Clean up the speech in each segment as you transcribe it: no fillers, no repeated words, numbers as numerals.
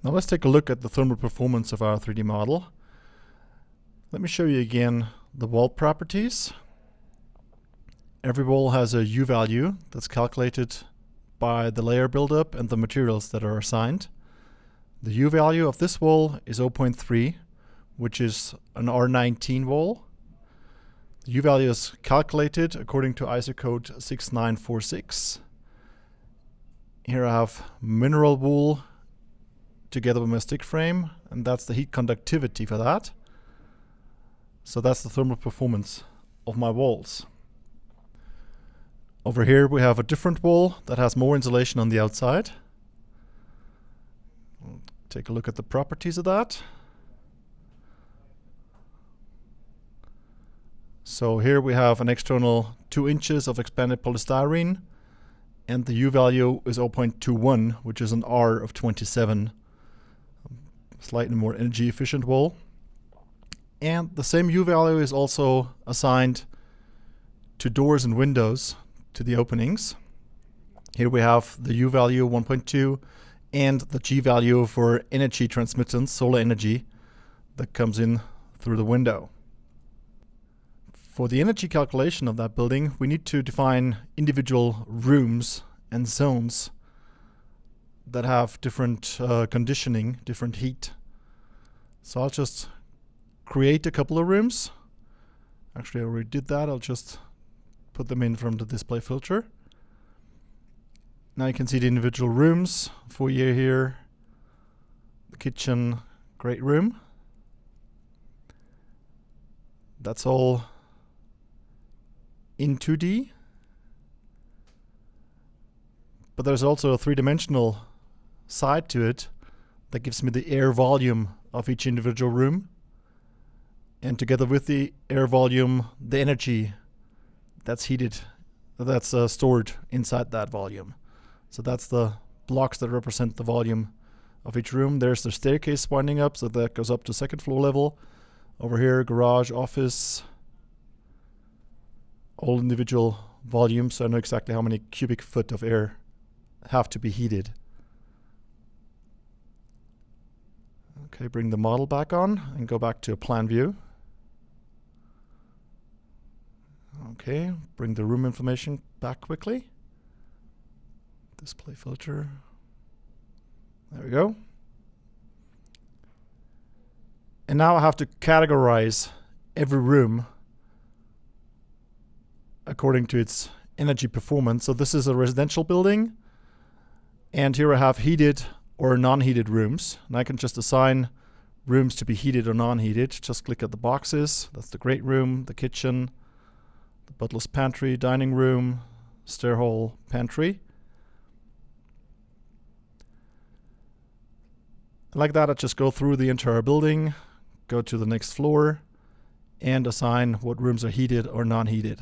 Now let's take a look at the thermal performance of our 3D model. Let me show you again the wall properties. Every wall has a U value that's calculated by the layer buildup and the materials that are assigned. The U value of this wall is 0.3, which is an R19 wall. The U value is calculated according to ISO code 6946. Here I have mineral wool together with my stick frame, and that's the heat conductivity for that. So that's the thermal performance of my walls. Over here we have a different wall that has more insulation on the outside. Take a look at the properties of that. So here we have an external 2 inches of expanded polystyrene, and the U value is 0.21, which is an R of 27. Slightly more energy efficient wall. And the same U value is also assigned to doors and windows, to the openings. Here we have the U value 1.2 and the G value for energy transmittance, solar energy, that comes in through the window. For the energy calculation of that building, we need to define individual rooms and zones that have different conditioning, different heat. So I'll just create a couple of rooms. Actually, I already did that. I'll just put them in from the display filter. Now you can see the individual rooms, foyer here, the kitchen, great room. That's all in 2D. But there's also a 3-dimensional side to it that gives me the air volume of each individual room. And together with the air volume, the energy that's heated, that's stored inside that volume. So that's the blocks that represent the volume of each room. There's the staircase winding up, so that goes up to 2nd floor level. Over here, garage, office, all individual volumes, so I know exactly how many cubic foot of air have to be heated. Okay, bring the model back on and go back to a plan view. Okay, bring the room information back quickly. Display filter. There we go. And now I have to categorize every room according to its energy performance. So this is a residential building, and here I have heated or non-heated rooms, and I can just assign rooms to be heated or non-heated. Just click at the boxes. That's the great room, the kitchen, the butler's pantry, dining room, stair hall, pantry. Like that, I just go through the entire building, go to the next floor, and assign what rooms are heated or non-heated.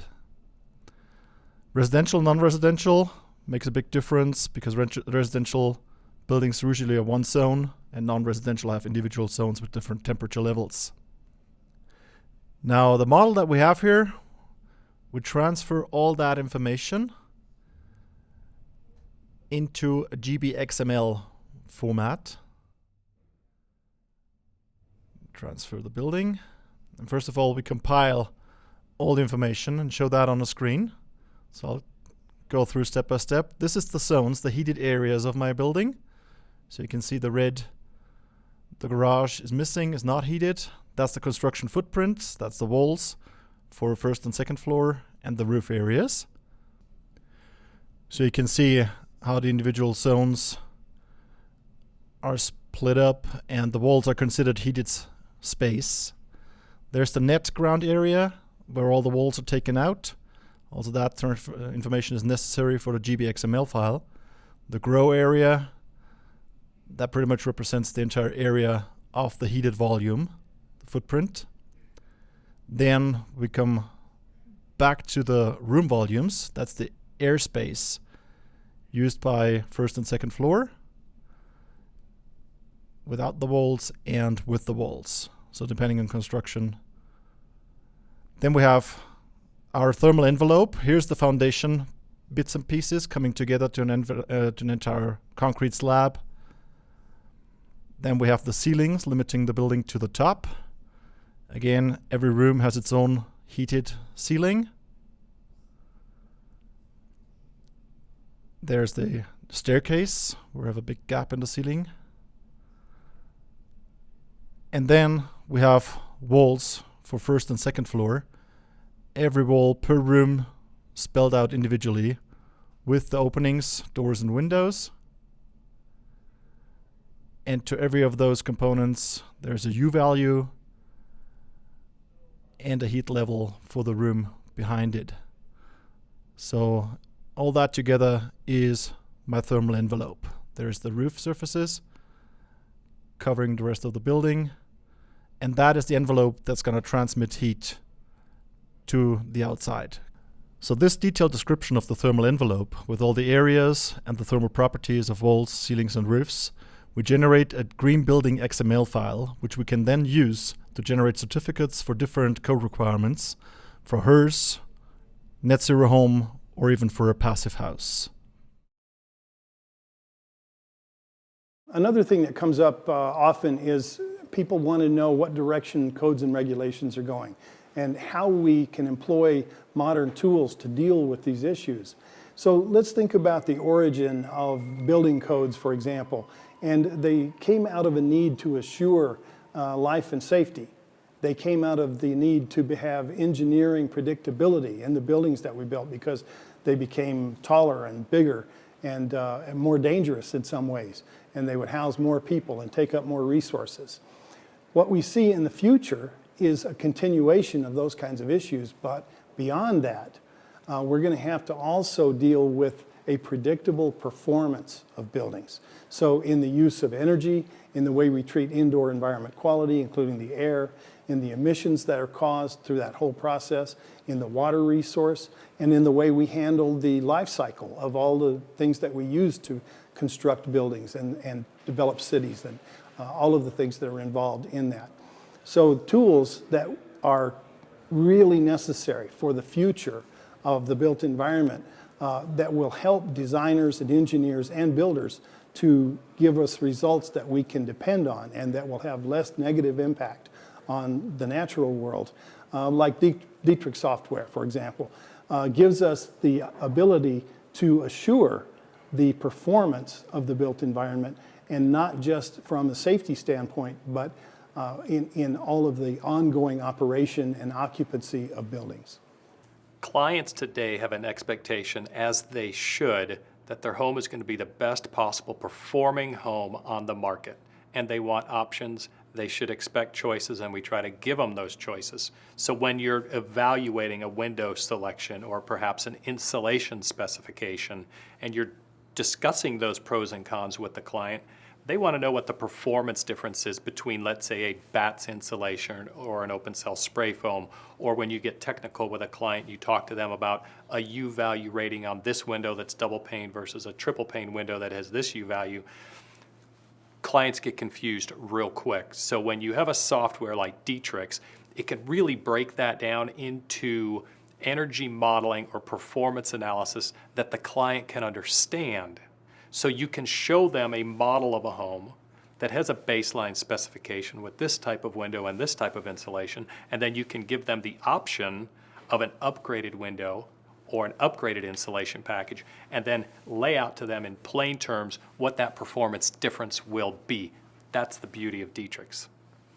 Residential, non-residential makes a big difference because residential buildings usually are one zone, and non-residential have individual zones with different temperature levels. Now, the model that we have here, we transfer all that information into a gbXML format. Transfer the building. And first of all, we compile all the information and show that on the screen. So I'll go through step by step. This is the zones, the heated areas of my building. So you can see the red, the garage is missing, is not heated. That's the construction footprint. That's the walls for 1st and 2nd floor and the roof areas. So you can see how the individual zones are split up and the walls are considered heated space. There's the net ground area where all the walls are taken out. Also that information is necessary for the gbXML file. The grow area, that pretty much represents the entire area of the heated volume, the footprint. Then we come back to the room volumes. That's the airspace used by 1st and 2nd floor, without the walls and with the walls. So depending on construction. Then we have our thermal envelope. Here's the foundation bits and pieces coming together to an entire concrete slab. Then we have the ceilings limiting the building to the top. Again, every room has its own heated ceiling. There's the staircase. We have a big gap in the ceiling. And then we have walls for first and second floor. Every wall per room spelled out individually with the openings, doors and windows. And to every of those components, there's a U value and a heat level for the room behind it. So all that together is my thermal envelope. There's the roof surfaces covering the rest of the building, and that is the envelope that's going to transmit heat to the outside. So this detailed description of the thermal envelope with all the areas and the thermal properties of walls, ceilings and roofs, we generate a green building XML file, which we can then use to generate certificates for different code requirements for HERS, net zero home, or even for a passive house. Another thing that comes up often is people want to know what direction codes and regulations are going and how we can employ modern tools to deal with these issues. So let's think about the origin of building codes, for example. And they came out of a need to assure life and safety. They came out of the need to have engineering predictability in the buildings that we built because they became taller and bigger and more dangerous in some ways. And they would house more people and take up more resources. What we see in the future is a continuation of those kinds of issues, but beyond that, we're going to have to also deal with a predictable performance of buildings. So in the use of energy, in the way we treat indoor environment quality, including the air, in the emissions that are caused through that whole process, in the water resource, and in the way we handle the life cycle of all the things that we use to construct buildings and develop cities and all of the things that are involved in that. So tools that are really necessary for the future of the built environment that will help designers and engineers and builders to give us results that we can depend on and that will have less negative impact on the natural world, like Dietrich software, for example, gives us the ability to assure the performance of the built environment, and not just from a safety standpoint, but in all of the ongoing operation and occupancy of buildings. Clients today have an expectation, as they should, that their home is going to be the best possible performing home on the market. And they want options, they should expect choices, and we try to give them those choices. So when you're evaluating a window selection or perhaps an insulation specification, and you're discussing those pros and cons with the client, they want to know what the performance difference is between, let's say, a BATS insulation or an open cell spray foam, or when you get technical with a client, you talk to them about a U value rating on this window that's double pane versus a triple pane window that has this U value. Clients get confused real quick. So when you have a software like Dietrich's, it can really break that down into energy modeling or performance analysis that the client can understand. So you can show them a model of a home that has a baseline specification with this type of window and this type of insulation, and then you can give them the option of an upgraded window or an upgraded insulation package, and then lay out to them in plain terms what that performance difference will be. That's the beauty of Dietrich's.